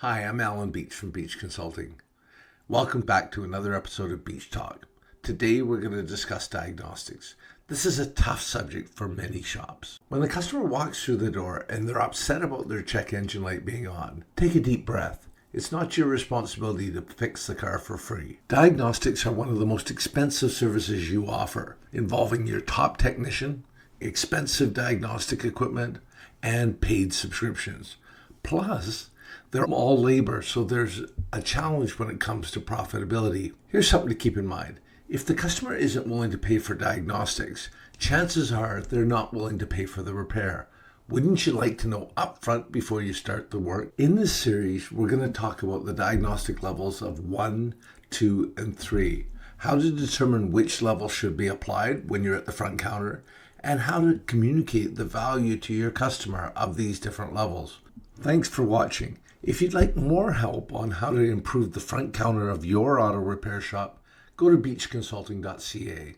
Hi, I'm Alan Beech from Beech Consulting. Welcome back to another episode of Beech Talk. Today we're going to discuss diagnostics. This is a tough subject for many shops. When the customer walks through the door and they're upset about their check engine light being on, take a deep breath. It's not your responsibility to fix the car for free. Diagnostics are one of the most expensive services you offer, involving your top technician, expensive diagnostic equipment, and paid subscriptions. Plus, they're all labor, so there's a challenge when it comes to profitability. Here's something to keep in mind. If the customer isn't willing to pay for diagnostics, chances are they're not willing to pay for the repair. Wouldn't you like to know upfront before you start the work? In this series, we're going to talk about the diagnostic levels of 1, 2, and 3, how to determine which level should be applied when you're at the front counter, and how to communicate the value to your customer of these different levels. Thanks for watching. If you'd like more help on how to improve the front counter of your auto repair shop, go to beechconsulting.ca.